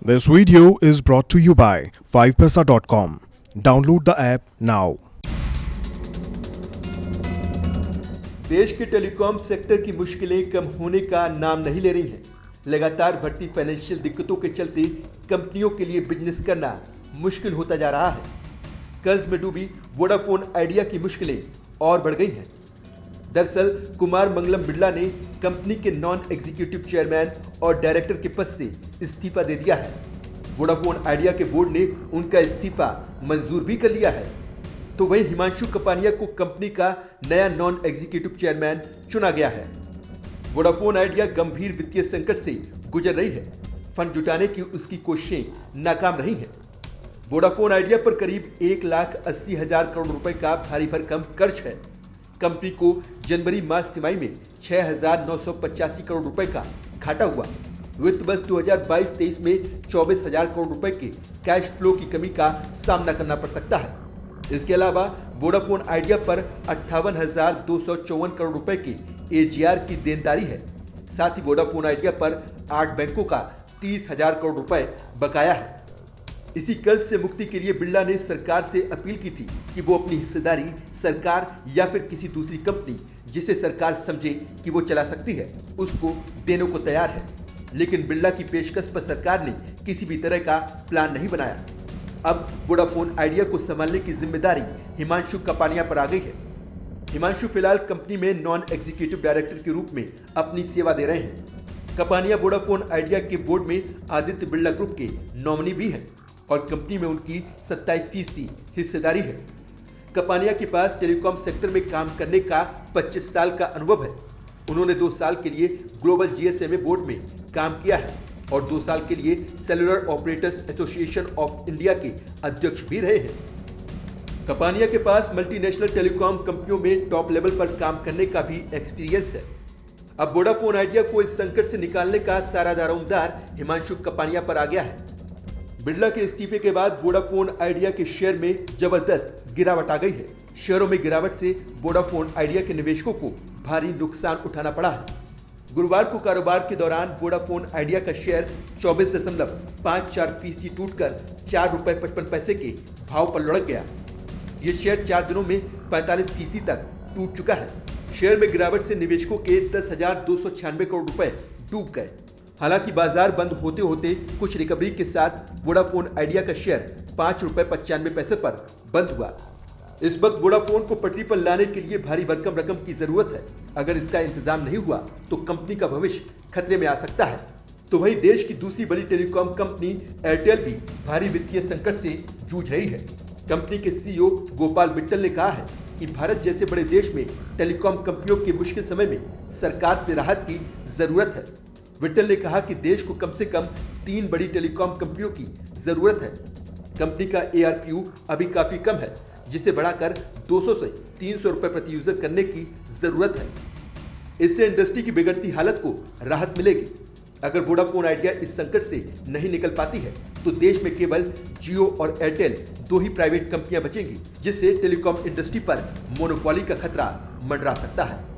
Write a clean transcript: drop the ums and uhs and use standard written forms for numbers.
This video is brought to you by 5paisa.com. Download the app now. देश के telecom sector की मुश्किलें कम होने का नाम नहीं ले रही हैं। लगातार बढ़ती फाइनेंशियल दिक्कतों के चलते कंपनियों के लिए बिजनेस करना मुश्किल होता जा रहा है। कर्ज में डूबी वोडाफोन आइडिया की मुश्किलें और बढ़ गई हैं। दरअसल कुमार मंगलम बिरला ने कंपनी के नॉन एग्जीक्यूटिव चेयरमैन और डायरेक्टर के पद से इस्तीफा दे दिया है। वोडाफोन आइडिया के बोर्ड ने उनका इस्तीफा मंजूर भी कर लिया है। तो वहीं हिमांशु कपानिया को कंपनी का नया नॉन एग्जीक्यूटिव चेयरमैन चुना गया है। वोडाफोन आइडिया गंभीर वित्तीय संकट से गुजर रही है। फंड जुटाने की उसकी कोशिशें नाकाम रही हैं। वोडाफोन आइडिया पर करीब 1,80,000 करोड़ रुपए का भारी भरकम कर्ज है। कंपनी को जनवरी मार्च तिमाही में 6,985 करोड़ रुपए का घाटा हुआ। वित्त वर्ष 2022-23 में 24,000 करोड़ रुपए के कैश फ्लो की कमी का सामना करना पड़ सकता है। इसके अलावा वोडाफोन आइडिया पर 58,254 करोड़ रुपए की एजीआर की देनदारी है। साथ ही वोडाफोन आइडिया पर 8 बैंकों का 30,000 करोड़ रुपए बकाया है। इसी कर्ज से मुक्ति के लिए बिरला ने सरकार से अपील की थी कि वो अपनी हिस्सेदारी सरकार या फिर किसी दूसरी कंपनी जिसे सरकार समझे कि वो चला सकती है उसको देने को तैयार है। लेकिन बिरला की पेशकश पर सरकार ने किसी भी तरह का प्लान नहीं बनाया। अब वोडाफोन आइडिया को संभालने की जिम्मेदारी हिमांशु कपानिया पर आ गई है। हिमांशु फिलहाल कंपनी में नॉन एग्जीक्यूटिव डायरेक्टर के रूप में अपनी सेवा दे रहे हैं। कपानिया वोडाफोन आइडिया के बोर्ड में आदित्य बिरला ग्रुप के नॉमिनी भी हैं और कंपनी में उनकी 27% हिस्सेदारी है। कपानिया के पास टेलीकॉम सेक्टर में काम करने का 25 साल का अनुभव है। उन्होंने 2 साल के लिए ग्लोबल जीएसएमए बोर्ड में काम किया है और 2 साल के लिए cellular operators association of India के अध्यक्ष भी रहे हैं। कपानिया के पास मल्टीनेशनल टेलीकॉम कंपनियों में टॉप लेवल पर काम करने का भी एक्सपीरियंस है। अब वोडाफोन आइडिया को इस संकट से निकालने का सारा दारोमदार हिमांशु कपानिया पर आ गया है। बिरला के इस्तीफे के बाद वोडाफोन आइडिया के शेयर में जबरदस्त गिरावट आ गई है। शेयरों में गिरावट से वोडाफोन आइडिया के निवेशकों को भारी नुकसान उठाना पड़ा है। गुरुवार को कारोबार के दौरान वोडाफोन आइडिया का शेयर 24.54% टूटकर ₹4.55 के भाव पर लुढ़क गया। ये शेयर 4 दिनों में 45% तक टूट चुका है। शेयर में गिरावट से निवेशकों के 10,296 करोड़ रुपए डूब गए। हालांकि बाजार बंद होते होते कुछ रिकवरी के साथ वोडाफोन आइडिया का शेयर ₹5.95 पर बंद हुआ। इस वक्त वोडाफोन को पटरी पर लाने के लिए भारी भरकम रकम की जरूरत है। अगर इसका इंतजाम नहीं हुआ तो कंपनी का भविष्य खतरे में आ सकता है। तो वहीं देश की दूसरी बड़ी टेलीकॉम कंपनी एयरटेल भी भारी वित्तीय संकट से जूझ रही है। कंपनी के सीईओ गोपाल मित्तल ने कहा है कि भारत जैसे बड़े देश में टेलीकॉम कंपनियों के मुश्किल समय में सरकार से राहत की जरूरत है। विट्टल ने कहा कि देश को कम से कम 3 बड़ी टेलीकॉम कंपनियों की जरूरत है। कंपनी का एआरपीयू अभी काफी कम है, जिसे बढ़ाकर 200 से 300 रुपए प्रति यूजर करने की जरूरत है। इससे इंडस्ट्री की बिगड़ती हालत को राहत मिलेगी। अगर वोडाफोन आइडिया इस संकट से नहीं निकल पाती है तो देश में केवल जियो और एयरटेल 2 ही प्राइवेट कंपनियां बचेंगी, जिससे टेलीकॉम इंडस्ट्री पर मोनोपोली का खतरा मंडरा सकता है।